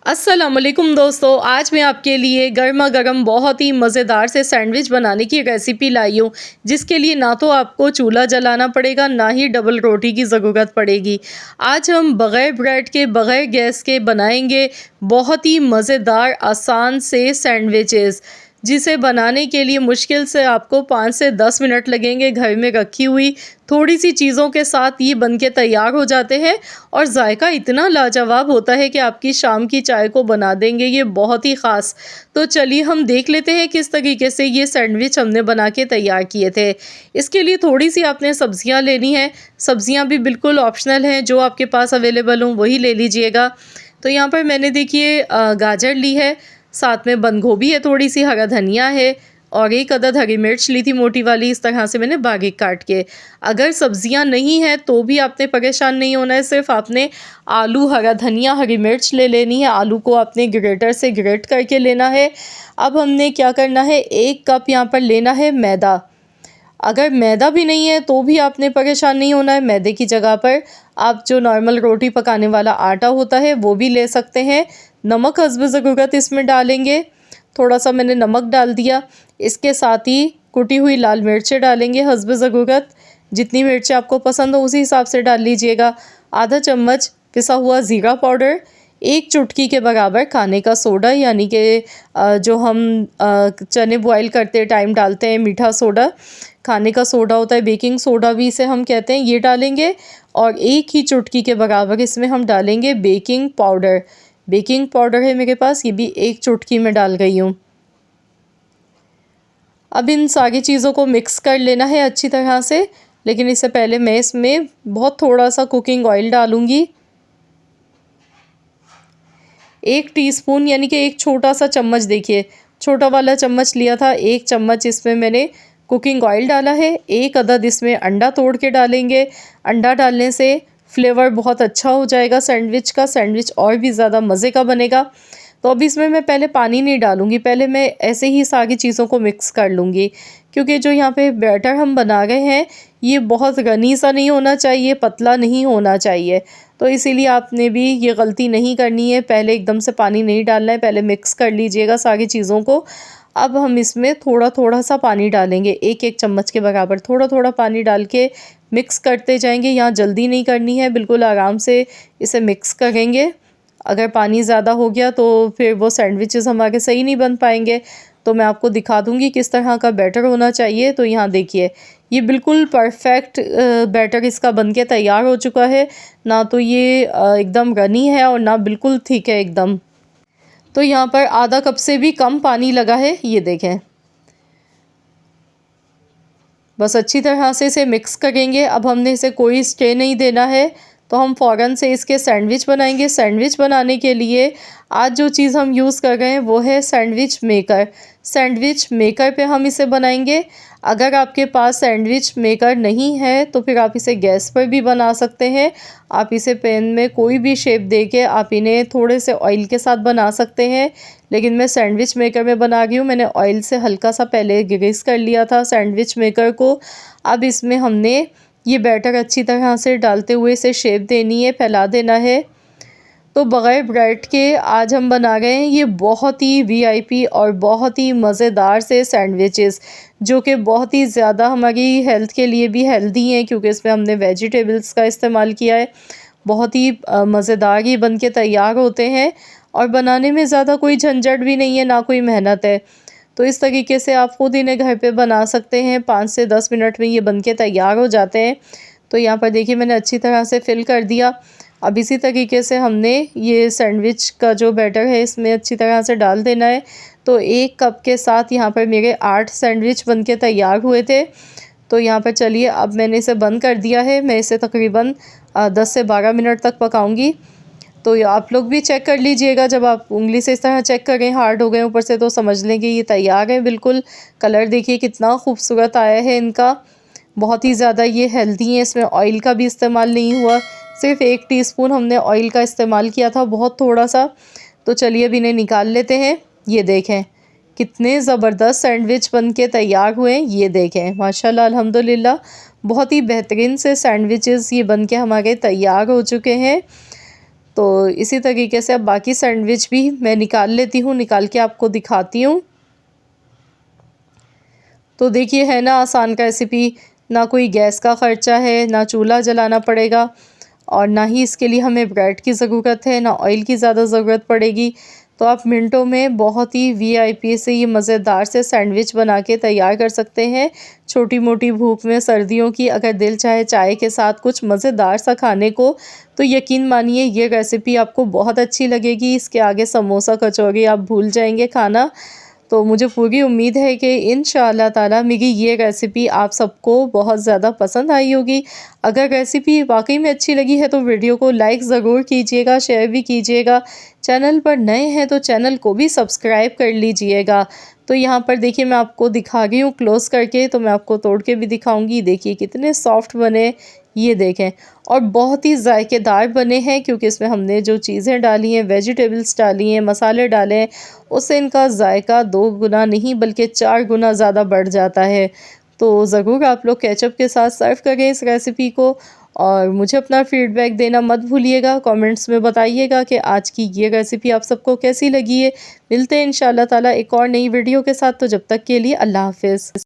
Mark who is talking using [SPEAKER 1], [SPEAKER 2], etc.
[SPEAKER 1] अस्सलामुअलैकुम दोस्तों, आज मैं आपके लिए गर्मा गर्म बहुत ही मज़ेदार से सैंडविच बनाने की रेसिपी लाई हूँ, जिसके लिए ना तो आपको चूल्हा जलाना पड़ेगा, ना ही डबल रोटी की ज़रूरत पड़ेगी। आज हम बग़ैर ब्रेड के, बग़ैर गैस के बनाएंगे बहुत ही मज़ेदार आसान से सैंडविचेस, जिसे बनाने के लिए मुश्किल से आपको 5 से 10 मिनट लगेंगे। घर में रखी हुई थोड़ी सी चीज़ों के साथ ये बनके तैयार हो जाते हैं और जायका इतना लाजवाब होता है कि आपकी शाम की चाय को बना देंगे ये बहुत ही ख़ास। तो चलिए हम देख लेते हैं किस तरीके से ये सैंडविच हमने बना के तैयार किए थे। इसके लिए थोड़ी सी आपने सब्जियां लेनी है। सब्जियां भी बिल्कुल ऑप्शनल हैं, जो आपके पास अवेलेबल हों वही ले लीजिएगा। तो यहाँ पर मैंने देखिए गाजर ली है, साथ में बंद गोभी है, थोड़ी सी हरा धनिया है और एक अदद हरी मिर्च ली थी मोटी वाली, इस तरह से मैंने बारीक काट के। अगर सब्जियां नहीं हैं तो भी आपने परेशान नहीं होना है, सिर्फ आपने आलू, हरा धनिया, हरी मिर्च ले लेनी है। आलू को आपने ग्रेटर से ग्रेट करके लेना है। अब हमने क्या करना है, 1 कप यहाँ पर लेना है मैदा। अगर मैदा भी नहीं है तो भी आपने परेशान नहीं होना है। मैदे की जगह पर आप जो नॉर्मल रोटी पकाने वाला आटा होता है वो भी ले सकते हैं। नमक हस्ब ज़रूरत इसमें डालेंगे, थोड़ा सा मैंने नमक डाल दिया। इसके साथ ही कुटी हुई लाल मिर्चें डालेंगे हस्ब ज़रूरत, जितनी मिर्चें आपको पसंद हो उसी हिसाब से डाल लीजिएगा। आधा चम्मच पिसा हुआ ज़ीरा पाउडर, 1 चुटकी के बराबर खाने का सोडा, यानी कि जो हम चने बॉयल करते टाइम डालते हैं मीठा सोडा, खाने का सोडा होता है, बेकिंग सोडा भी इसे हम कहते हैं, ये डालेंगे। और 1 ही चुटकी के बराबर इसमें हम डालेंगे बेकिंग पाउडर। बेकिंग पाउडर है मेरे पास, ये भी 1 चुटकी में डाल गई हूँ। अब इन सारी चीज़ों को मिक्स कर लेना है अच्छी तरह से, लेकिन इससे पहले मैं इसमें बहुत थोड़ा सा कुकिंग ऑयल डालूँगी। 1 टीस्पून, यानी कि 1 छोटा सा चम्मच, देखिए छोटा वाला चम्मच लिया था, 1 चम्मच इसमें मैंने कुकिंग ऑयल डाला है। 1 अदद इसमें अंडा तोड़ के डालेंगे। अंडा डालने से फ्लेवर बहुत अच्छा हो जाएगा सैंडविच का, सैंडविच और भी ज़्यादा मज़े का बनेगा। तो अब इसमें मैं पहले पानी नहीं डालूँगी, पहले मैं ऐसे ही सारी चीज़ों को मिक्स कर लूँगी, क्योंकि जो यहाँ पे बैटर हम बना रहे हैं ये बहुत घनी सा नहीं होना चाहिए, पतला नहीं होना चाहिए। तो इसीलिए आपने भी ये गलती नहीं करनी है, पहले एकदम से पानी नहीं डालना है, पहले मिक्स कर लीजिएगा सारी चीज़ों को। अब हम इसमें थोड़ा थोड़ा सा पानी डालेंगे, 1-1 चम्मच के बराबर थोड़ा थोड़ा पानी डाल के मिक्स करते जाएंगे। यहाँ जल्दी नहीं करनी है, बिल्कुल आराम से इसे मिक्स करेंगे। अगर पानी ज़्यादा हो गया तो फिर वो सैंडविचेस हमारे सही नहीं बन पाएंगे। तो मैं आपको दिखा दूंगी किस तरह का बैटर होना चाहिए। तो यहाँ देखिए ये बिल्कुल परफेक्ट बैटर इसका बनके तैयार हो चुका है। ना तो ये एकदम रनी है और ना बिल्कुल थिक है एकदम। तो यहाँ पर आधा कप से भी कम पानी लगा है, ये देखें। बस अच्छी तरह से इसे मिक्स करेंगे। अब हमने इसे कोई स्टे नहीं देना है, तो हम फ़ौरन से इसके सैंडविच बनाएंगे। सैंडविच बनाने के लिए आज जो चीज़ हम यूज़ कर रहे हैं वो है सैंडविच मेकर। सैंडविच मेकर पे हम इसे बनाएंगे। अगर आपके पास सैंडविच मेकर नहीं है तो फिर आप इसे गैस पर भी बना सकते हैं। आप इसे पैन में कोई भी शेप दे के आप इन्हें थोड़े से ऑयल के साथ बना सकते हैं, लेकिन मैं सैंडविच मेकर में बना रही हूँ। मैंने ऑयल से हल्का सा पहले ग्रीस कर लिया था सैंडविच मेकर को। अब इसमें हमने ये बैटर अच्छी तरह से डालते हुए इसे शेप देनी है, फैला देना है। तो बग़ैर ब्रेड के आज हम बना रहे हैं ये बहुत ही वीआईपी और बहुत ही मज़ेदार से सैंडविचेस, जो कि बहुत ही ज़्यादा हमारी हेल्थ के लिए भी हेल्दी हैं, क्योंकि इसमें हमने वेजिटेबल्स का इस्तेमाल किया है। बहुत ही मज़ेदार ये बन के तैयार होते हैं और बनाने में ज़्यादा कोई झंझट भी नहीं है, ना कोई मेहनत है। तो इस तरीके से आप खुद इन्हें घर पे बना सकते हैं। 5 से 10 मिनट में ये बनके तैयार हो जाते हैं। तो यहाँ पर देखिए मैंने अच्छी तरह से फिल कर दिया। अब इसी तरीके से हमने ये सैंडविच का जो बैटर है इसमें अच्छी तरह से डाल देना है। तो 1 कप के साथ यहाँ पर मेरे 8 सैंडविच बनके तैयार हुए थे। तो यहाँ पर चलिए अब मैंने इसे बंद कर दिया है। मैं इसे तकरीबन 10 से 12 मिनट तक पकाऊंगी। तो आप लोग भी चेक कर लीजिएगा, जब आप उंगली से इस तरह चेक करें हार्ड हो गए ऊपर से तो समझ लें कि ये तैयार है बिल्कुल। कलर देखिए कितना खूबसूरत आया है इनका, बहुत ही ज़्यादा ये हेल्दी हैं। इसमें ऑयल का भी इस्तेमाल नहीं हुआ, सिर्फ 1 टीस्पून हमने ऑयल का इस्तेमाल किया था, बहुत थोड़ा सा। तो चलिए अब इन्हें निकाल लेते हैं। ये देखें कितने ज़बरदस्त सैंडविच बन के तैयार हुए हैं। ये देखें माशाल्लाह तो इसी तरीके से अब बाकी सैंडविच भी मैं निकाल लेती हूँ, निकाल के आपको दिखाती हूँ। तो देखिए है ना आसान रेसिपी, ना कोई गैस का ख़र्चा है, ना चूल्हा जलाना पड़ेगा और ना ही इसके लिए हमें ब्रेड की ज़रूरत है, ना ऑयल की ज़्यादा ज़रूरत पड़ेगी। तो आप मिनटों में बहुत ही वीआईपी से ये मज़ेदार से सैंडविच बना के तैयार कर सकते हैं। छोटी-मोटी भूख में सर्दियों की अगर दिल चाहे चाय के साथ कुछ मज़ेदार सा खाने को, तो यकीन मानिए ये रेसिपी आपको बहुत अच्छी लगेगी। इसके आगे समोसा, कचौरी आप भूल जाएँगे खाना। तो मुझे पूरी उम्मीद है कि इंशाअल्लाह ताला मेरी ये रेसिपी आप सबको बहुत ज़्यादा पसंद आई होगी। अगर रेसिपी वाक़ई में अच्छी लगी है तो वीडियो को लाइक ज़रूर कीजिएगा, शेयर भी कीजिएगा। चैनल पर नए हैं तो चैनल को भी सब्सक्राइब कर लीजिएगा। तो यहाँ पर देखिए मैं आपको दिखा रही हूँ क्लोज़ करके, तो मैं आपको तोड़ के भी दिखाऊँगी। देखिए कितने सॉफ्ट बने, ये देखें। और बहुत ही ज़ायकेदार बने हैं क्योंकि इसमें हमने जो चीज़ें डाली हैं, वेजिटेबल्स डाली हैं, मसाले डाले हैं, उससे इनका ज़ायका 2 गुना नहीं बल्कि 4 गुना ज़्यादा बढ़ जाता है। तो ज़रूर आप लोग केचप के साथ सर्व करें इस रेसिपी को और मुझे अपना फ़ीडबैक देना मत भूलिएगा। कमेंट्स में बताइएगा कि आज की ये रेसिपी आप सबको कैसी लगी है। मिलते हैं इंशाअल्लाह ताला एक और नई वीडियो के साथ, तो जब तक के लिए अल्लाह हाफ़िज़।